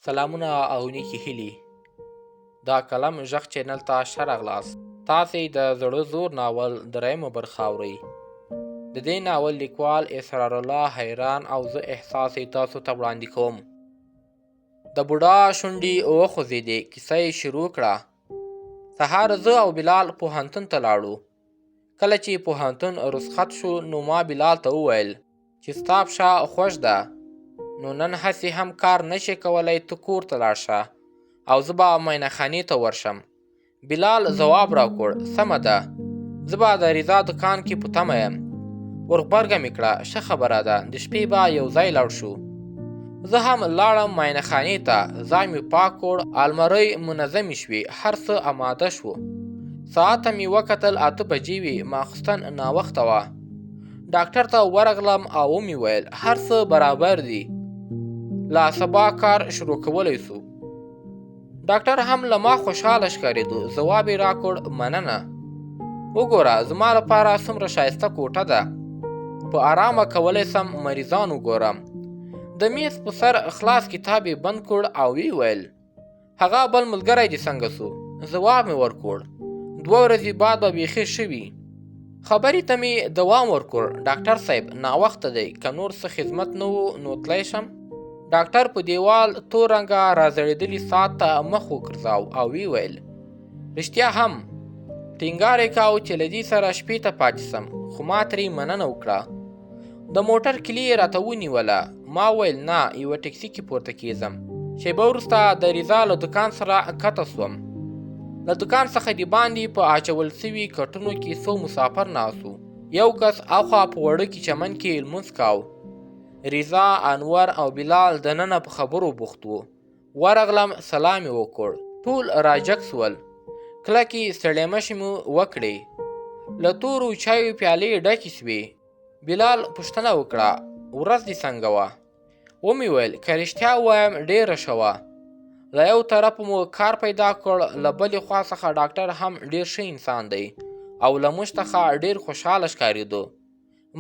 سلامونه او نیکې هیلې. دا کلم غږ چینل ته ښه راغلاست. تاسې د زړه زور ناول درېیمه برخه اورئ. د دې ناول لیکوال اسرار الله حیران او زه احساس یې تاسو ته وړاندې کوم. د بوډا شونډې وخوځېدې. کیسه یې شروع کړه. سهار زه او بلال پوهنتون ته لاړو. کله چې پوهنتون رخصت شو نو ما بلال ته وویل چې ستا پښه خوږ ده، نو نن هسې هم کار نشي کولی، ته کور ته لاړ شه او زه به معاینه خانې ته ورشم. بلال ځواب راکړ، سمه ده، زه به د رضا دکان کې په تمه یم. ورغبرګه مې کړه، ښه خبره ده، د شپې به یو ځای لاړ شو. زه هم لاړم معاینه خانې ته. ځای مې پاک کړ، المارۍ منظمې شوې، هر څه اماده شو. ساعت ته مې وکتل، 8 بجې وې، ماخوستن ناوخته وه. ډاکټر ته ورغلم او ومې ویل هر څه برابر دي، لا سبا کار شروع کولی سو. ډاکټر هم له ما خوشحاله ښکارېدو. ځواب یې راکړ، مننه. وګوره زما لپاره څومره ښایسته کوټه ده، په آرامه کولی سم مریضان وګورم. د میز په سر خلاص کتاب یې بند کړ او وی ویل هغه بل ملګری دې څنګه سو؟ ځواب مې ورکړ، 2 ورځې بعد به بیخي ښه وي. خبرې ته مې دوام ورکړ، ډاکټر صاحب ناوخته دی، که نور څه خدمت نه و نو تلی شم؟ ډاکټر په دیوال تور رنګه راځړېدلي ساعت ته مخ وګرځاو او وی ویل رښتیا هم. ټینګار یې کاوه چې له دې سره شپې ته پاتې سم، خو ما ترې مننه وکړه. د موټر کلي یې راته ونیوله. ما ویل نه، یوه ټکسي کې پورته کېږم. شیبه وروسته د رضا له دکان سره کته سوم. له دکان څخه د باندې په اچول سوي کټونو کې څو مسافر ناست وو. یو کس اخوا په وړوکي چمن کې لمونځ کاوه. رضا، انور او بلال دننه په خبرو بوخت وو. ورغلم، سلام یې وکړ. ټول راجګ سول. کلکې ستړیمشې مو وکړې. له تورو چایو پیالې ډکې سوې. بلال پوښتنه وکړه، ورځ دې څنګه وه؟ ومې ویل که رښتیا ووایم ډېره ښه وه. له یو طرفه مو کار پیدا کړ، له بلې خوا څخه ډاکټر هم ډېر ښه انسان دی او له موږ څخه ډېر خوشحاله ښکارېدو،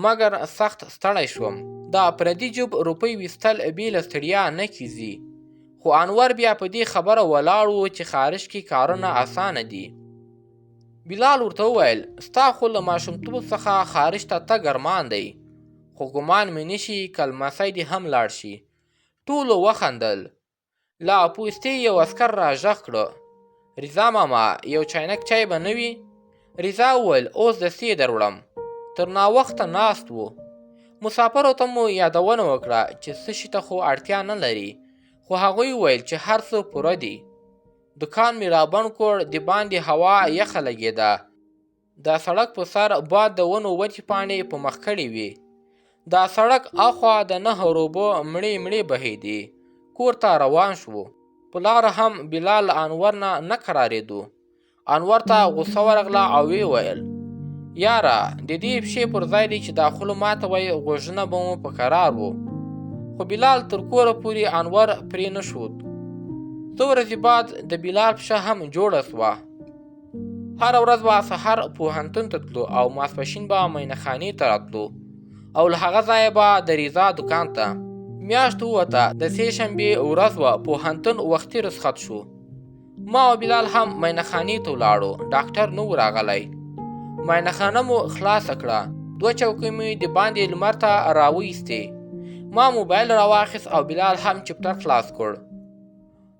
مګر سخت ستړی شوم. دا پردي جوب روپۍ ویستل بې له ستړیا نه کیږي. خو انور بیا په دې خبره ولاړ و چې خارج کې کارونه اسانه دي. بلال ورته وویل ستا خو له ماشومتوب څخه خارج ته تګ ارمان دی، خو ګمان مې نشي که لمسی دې هم لاړ شي. ټولو وخندل. لا پوستې یو عسکر را غږ کړه، رضا ماما یو چاینک چای به نه وي؟ رضا وویل اوس دستې در وړم. تر ناوخته ناست وو. مسافرو ته مو یادونه وکړه چې څه شي ته خو اړتیا نه لري، خو هغوی ویل چې هر څه پوره دي. دکان مې رابند کړ، د باندې هوا یخه لګېده. د سړک په سر باد د ونو وچې پاڼې په مخ کړې وې. دا سړک اخوا د نهر اوبه مړې مړې بهېدې. کور ته روان شو. په لاره هم بلال انور نه قرارېدو. انور ته غوسه ورغله او وی ویل یاره د دې پښې پر ځای دی چې دا خوله ماته وی، غوږونه به مو په قرار وو. خو بلال تر کوره پورې انور پرې نه ښود. 2 ورځې بعد د بلال پښه هم جوړه سوه. هره ورځ به سهار پوهنتون ته تلو او ماسپښین به معاینه خانې ته راتلو او له هغه ځایه به د رضا دکان ته. میاشت ووته، د سې شنبې ورځ وه، پوهنتون وختي رخصت شو. ما او بلال هم معاینه خانې ته ولاړو. ډاکټر نه و راغلی. معاینه خانه مو خلاصه کړه. 2 چوکۍ مې د باندې لمر ته راویستې. ما موبایل راواخیست او بلال هم چپټر خلاص کړ.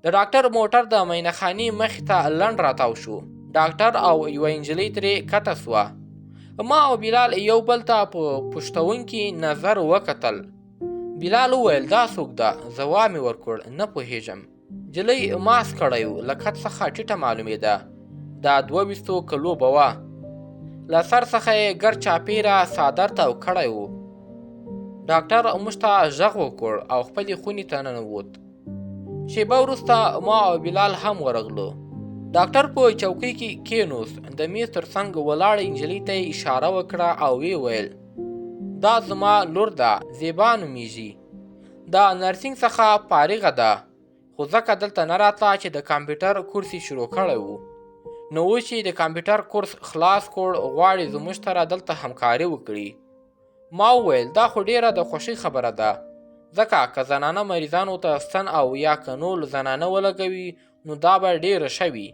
د ډاکټر موټر د معاینه خانې مخې ته لنډ راتاو شو. ډاکټر او یوه نجلۍ ترې کته سوه. ما او بلال یو بل ته په پوښتونکي نظر وکتل. بلال وویل دا څوک ده؟ ځواب مې ورکړ، نه پوهېږم. نجلۍ ماسک کړی و، له قد څخه ټیټه معلومېده. دا 22 کلو به وه. له سر څخه یې ګر چاپېره څادر تاو کړی و. ډاکټر موږ ته غږ وکړ او خپلې خونې ته ننوت. شیبه وروسته ما او بلال هم ورغلو. ډاکټر په چوکۍ کې کېنوست. د میز تر څنګ ولاړې نجلۍ ته یې اشاره وکړه او وی ویل دا زما لور ده، زیبا نومیږي. دا نرسنګ څخه فارغه ده، خو ځکه دلته نه راتله چې د کمپیوټر کورس یې شروع کړی و. نو اوس چې د کمپیوټر کورس خلاص کړ غواړي زموږ سره دلته همکاري وکړي. ما وویل دا خو ډیره د خوښۍ خبره ده، ځکه که زنانه مریضانو ته ستن او یا که نور زنانه ولګوي نو دا به ډېره ښه وي.